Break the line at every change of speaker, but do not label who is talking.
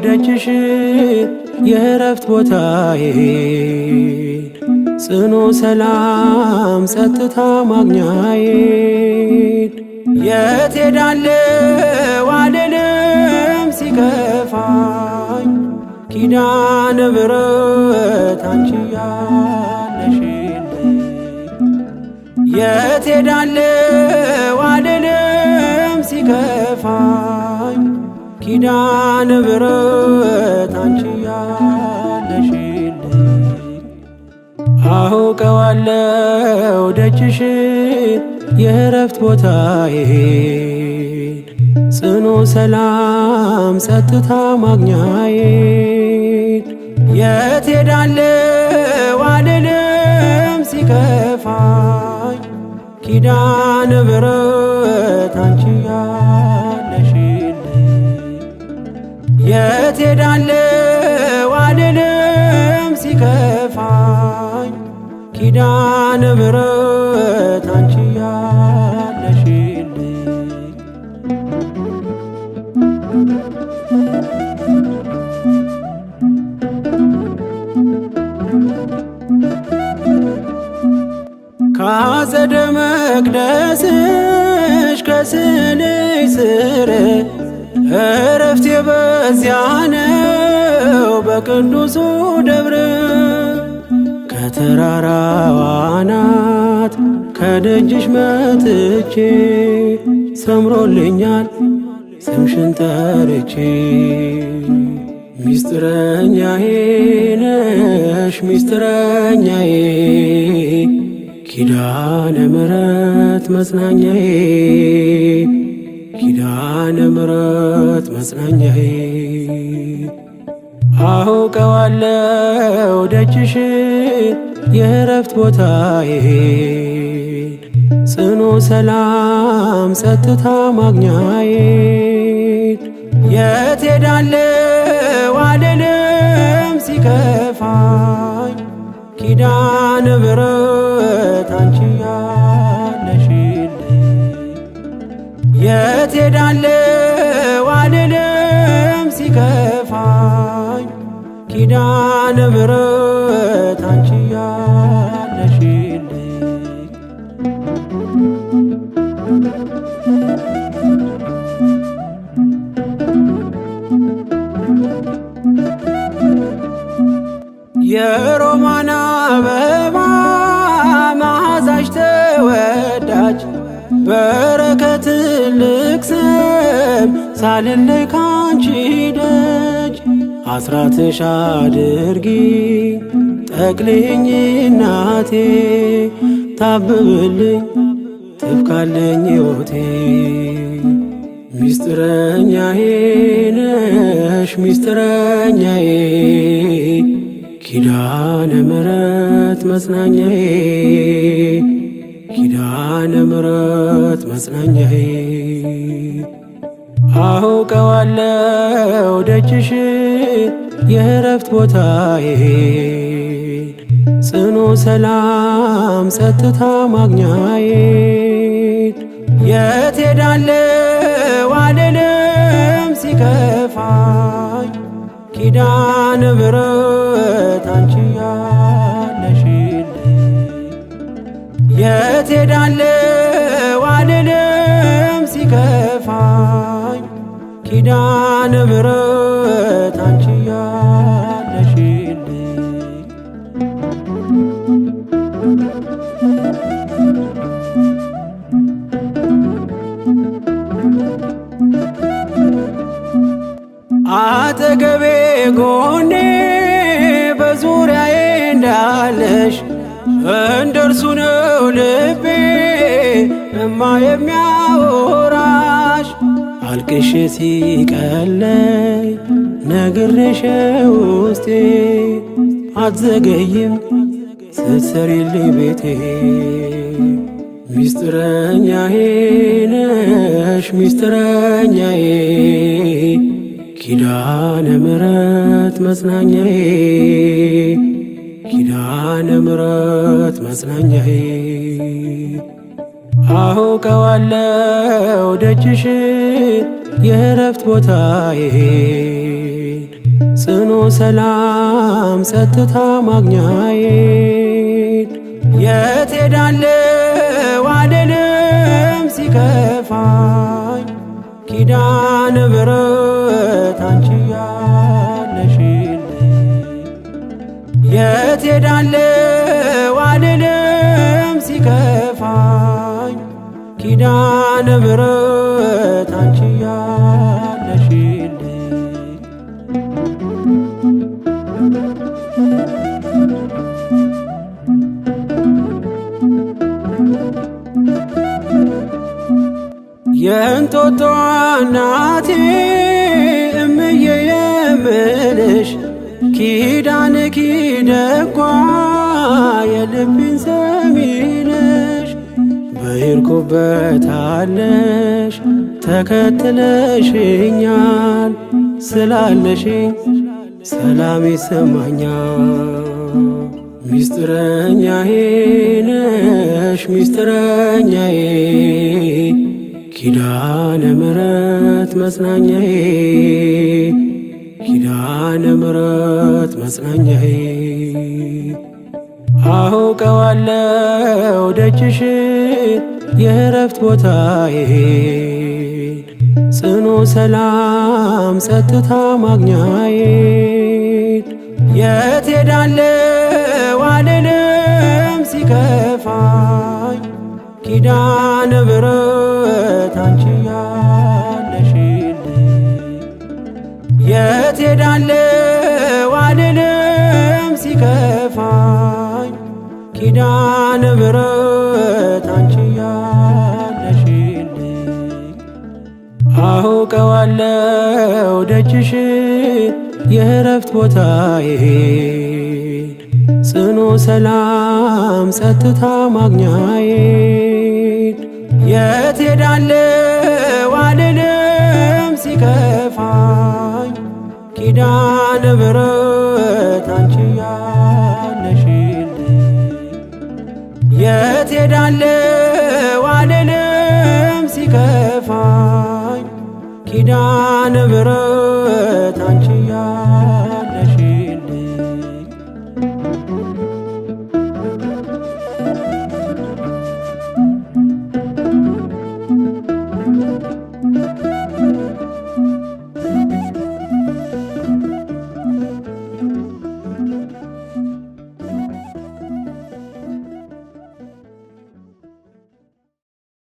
ደጅሽ የእረፍት ቦታዬ ጽኑ ሰላም ጸጥታ ማግኛዬ የት ሄዳለሁ አልልም ሲከፋኝ ኪዳነ ምሕረት አንቺ ያለሽልኝ የት ሄዳለሁ አልልም ሲከፋኝ ኪዳነ ምሕረት አንቺ ያለሽልኝ አውቀዋለሁ ደጅሽን የእረፍት ቦታዬን ጽኑ ሰላም ጸጥታ ማግኛዬን የት ሄዳለሁ አልልም ሲከፋኝ ኪዳነ ምሕረት አንቺ ያለሽልኝ የት ሄዳለሁ አልልም ሲከፋኝ ኪዳነ ምሕረት አንቺ ያለሽልኝ ከአጸደ መቅደስሽ ከስንሽ ስር እረፍቴ በዚያ ነው በቅዱሱ ደብር ከተራራው አናት ከደጅሽ መጥቼ ሰምሮልኛል ስምሽን ጠርቼ ሚስጥረኛዬ ነሽ ሚስጥረኛዬ ኪዳነ ምሕረት መጽናኛዬ ኪዳነ ምሕረት መጽናኛዬ አውቀዋለሁ ደጅሽን የእረፍት ቦታዬን ጽኑ ሰላም ጸጥታ ማግኛዬን የት ሄዳለሁ አልልም ሲከፋኝ ኪዳነ ምሕረት አንቺ ያለሽልኝ የት ሄዳለሁ አልልም ሲከፋኝ ኪዳነ ምሕረት አንቺ ያለሽልኝ የሮማን አበባ መዓዛሽ ተወዳጅ በረከት ትልቅ ስም ሳልለይ ካንቺ ደጅ አስራትሽ አድርጊ ጠቅልኝ እናቴ ታብብልኝ ትብካለኝ ሕይወቴ ሚስጥረኛዬ ነሽ ሚስጥረኛዬ ኪዳነ ምሕረት መጽናኛዬ ኪዳነ ምሕረት መጽናኛዬ አውቀዋለሁ ደጅሽን የእረፍት ቦታዬን ጽኑ ሰላም ጸጥታ ማግኛዬን የት ሄዳለሁ አልልም ሲከፋኝ ኪዳነ ምሕረት አንቺ ያለሽልኝ የት ሄዳለሁ አልልም ሲከፋኝ ኪዳነ ምሕረት አንቺ ያለሽልኝ አጠገቤ ጎኔ በዙሪያዬ እንዳለሽ እንደርሱ ነው ልቤ እማ የሚያወራሽ አልቅሼ ሲቀለይ ነግሬሽ ውስጤ አትዘገይም ስትሰሪልኝ ቤቴ ሚስጥረኛዬ ነሽ ሚስጥረኛዬ ኪዳነ ምሕረት መጽናኛዬ ኪዳነ ምሕረት መጽናኛዬ አውቀዋለሁ ደጅሽን የእረፍት ቦታዬን ሰላም ጸጥታ ማግኛዬን የት ሄዳለሁ አልልም ሲከፋኝ ኪዳነ ምሕረት አንቺ ያለሽልኝ የት ሄዳለሁ አልልም ሲከፋኝ ኪዳነ ምሕረት አንቺ ያለሽልኝ የእንጦጦ እናቴ እምዬ የምልሽ ኪዳንኪ ደጓ የልቤን ሰሚ ነሽ በሄድኩበት አለሽ ተከትለሽኛል ስላለሽኝ ሰላም ይሰማኛል። ሚስጥረኛዬ ነሽ ሚስጥረኛዬ ኪዳነ ምሕረት መጽናኛዬ ኪዳነ ምሕረት መጽናኛዬ አውቀዋለሁ ደጅሽን የእረፍት ቦታዬን ጽኑ ሰላም ጸጥታ ማግኛዬን የት ሄዳለሁ አልልም ሲከፋኝ ኪዳነ ምሕረት አንቺ ያለሽልኝ የት ሄዳለሁ አልልም ሲከፋኝ ኪዳነ ምሕረት አንቺ ያለሽልኝ አውቀዋለሁ ደጅሽን የእረፍት ቦታዬን ጽኑ ሰላም ጸጥታ ማግኛዬን የት ሄዳለሁ አልልም ሲከፋኝ ኪዳነ ምሕረት አንቺ ያለሽልኝ የት ሄዳለሁ አልልም ሲከፋኝ ኪዳነ ምሕረት አንቺ